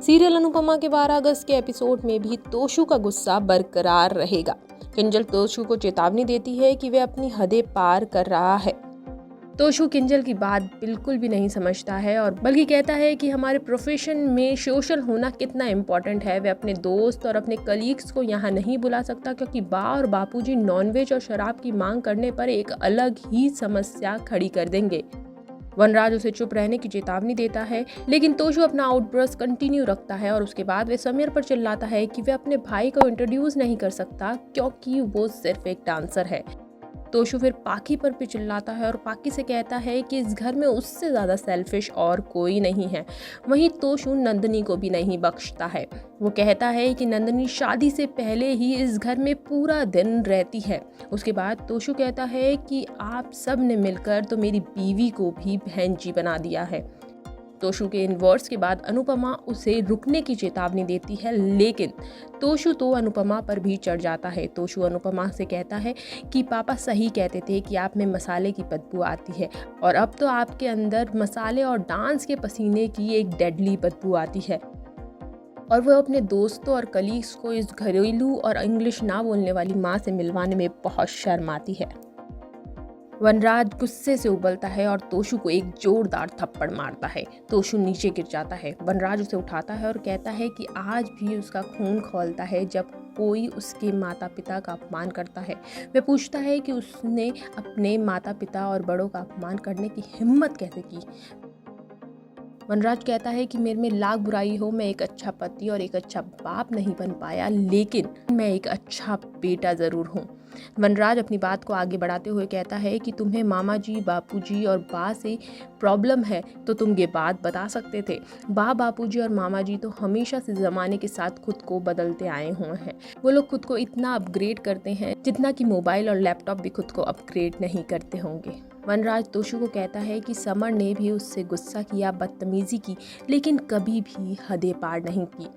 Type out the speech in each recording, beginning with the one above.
Serial Anupama के 12 अगस्त के episode में भी तोशु का गुस्सा बरकरार रहेगा। किंजल तोशु को चेतावनी देती है कि वे अपनी हदें पार कर रहा है। तोशु किंजल की बात बिल्कुल भी नहीं समझता है और बल्कि कहता है कि हमारे प्रोफेशन में सोशल होना कितना इम्पोर्टेंट है। वे अपने दोस्त और अपने कलीग्स को यहाँ नहीं बुला सकता क्योंकि बा और बापूजी नॉनवेज और शराब की मांग करने पर एक अलग ही समस्या खड़ी कर देंगे। वनराज उसे चुप रहने की चेतावनी देता है, लेकिन तोशु अपना आउटबर्स्ट कंटिन्यू रखता है और उसके बाद वे समीर पर चिल्लाता है कि वे अपने भाई को इंट्रोड्यूस नहीं कर सकता क्योंकि वो सिर्फ एक डांसर है। तोशु फिर पाकी पर भी चिल्लाता है और पाकी से कहता है कि इस घर में उससे ज़्यादा सेल्फिश और कोई नहीं है। वहीं तोशु नंदिनी को भी नहीं बख्शता है। वो कहता है कि नंदिनी शादी से पहले ही इस घर में पूरा दिन रहती है। उसके बाद तोशु कहता है कि आप सब ने मिलकर तो मेरी बीवी को भी बहन जी बना दिया है। तोशु के इन वर्ड्स के बाद अनुपमा उसे रुकने की चेतावनी देती है, लेकिन तोशु तो अनुपमा पर भी चढ़ जाता है। तोशु अनुपमा से कहता है कि पापा सही कहते थे कि आप में मसाले की बदबू आती है और अब तो आपके अंदर मसाले और डांस के पसीने की एक डेडली बदबू आती है। और वह अपने दोस्तों और कलीग्स को इस घरेलू और इंग्लिश ना बोलने वाली माँ से मिलवाने में बहुत शर्माती है। वनराज गुस्से से उबलता है और तोशु को एक जोरदार थप्पड़ मारता है। तोशु नीचे गिर जाता है। वनराज उसे उठाता है और कहता है कि आज भी उसका खून खौलता है जब कोई उसके माता पिता का अपमान करता है। वह पूछता है कि उसने अपने माता पिता और बड़ों का अपमान करने की हिम्मत कैसे की। वनराज कहता है कि मेरे में लाख बुराई हो, मैं एक अच्छा पति और एक अच्छा बाप नहीं बन पाया, लेकिन मैं एक अच्छा बेटा ज़रूर हूँ। वनराज अपनी बात को आगे बढ़ाते हुए कहता है कि तुम्हें मामा जी, बापूजी और बा से प्रॉब्लम है तो तुम ये बात बता सकते थे। बा, बापूजी और मामा जी तो हमेशा से ज़माने के साथ खुद को बदलते आए हुए हैं। वो लोग खुद को इतना अपग्रेड करते हैं जितना कि मोबाइल और लैपटॉप भी खुद को अपग्रेड नहीं करते होंगे। वनराज तोशु को कहता है कि समर ने भी उससे गुस्सा किया, बदतमीजी की, लेकिन कभी भी हदें पार नहीं की।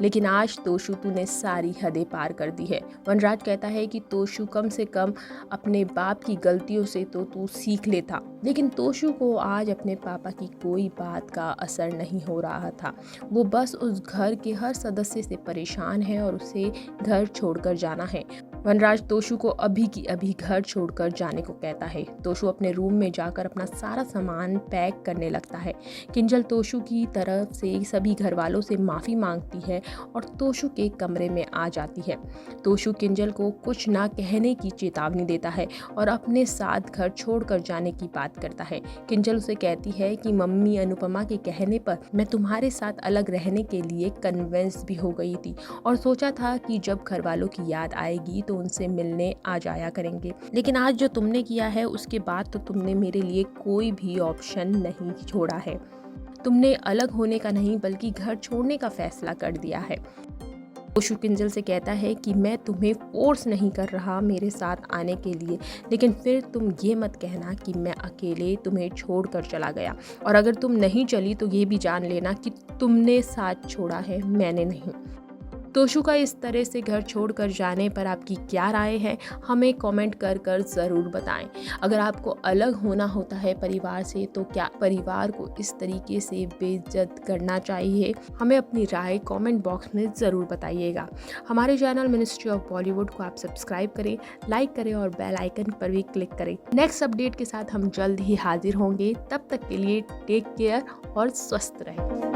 लेकिन आज तोशु तूने सारी हदें पार कर दी है। वनराज कहता है कि तोशु कम से कम अपने बाप की गलतियों से तो तू सीख लेता, लेकिन तोशु को आज अपने पापा की कोई बात का असर नहीं हो रहा था। वो बस उस घर के हर सदस्य से परेशान है और उसे घर छोड़कर जाना है। वनराज तोशु को अभी की अभी घर छोड़कर जाने को कहता है। तोशु अपने रूम में जाकर अपना सारा सामान पैक करने लगता है। किंजल तोशु की तरफ से सभी घर वालों से माफ़ी मांगती है और तोशु के कमरे में आ जाती है। तोशु किंजल को कुछ ना कहने की चेतावनी देता है और अपने साथ घर छोड़कर जाने की बात करता है। किंजल उसे कहती है कि मम्मी अनुपमा के कहने पर मैं तुम्हारे साथ अलग रहने के लिए कन्विंस भी हो गई थी और सोचा था कि जब घर वालों की याद आएगी तो उनसे मिलने आ जाया करेंगे, लेकिन आज जो तुमने किया है उसके बाद तो तुमने मेरे लिए कोई भी ऑप्शन नहीं छोड़ा है। तुमने अलग होने का नहीं बल्कि घर छोड़ने का फैसला कर दिया है। तोशु किंजल से कहता है कि मैं तुम्हें फोर्स नहीं कर रहा मेरे साथ आने के लिए, लेकिन फिर तुम ये मत कहना कि मैं अकेले तुम्हें छोड़कर चला गया, और अगर तुम नहीं चली तो ये भी जान लेना कि तुमने साथ छोड़ा है, मैंने नहीं। तोशु का इस तरह से घर छोड़कर जाने पर आपकी क्या राय है, हमें कमेंट कर ज़रूर बताएं। अगर आपको अलग होना होता है परिवार से तो क्या परिवार को इस तरीके से बेइज्जत करना चाहिए? हमें अपनी राय कमेंट बॉक्स में ज़रूर बताइएगा। हमारे चैनल मिनिस्ट्री ऑफ बॉलीवुड को आप सब्सक्राइब करें, लाइक करें और बेल आइकन पर भी क्लिक करें। नेक्स्ट अपडेट के साथ हम जल्द ही हाजिर होंगे। तब तक के लिए टेक केयर और स्वस्थ रहें।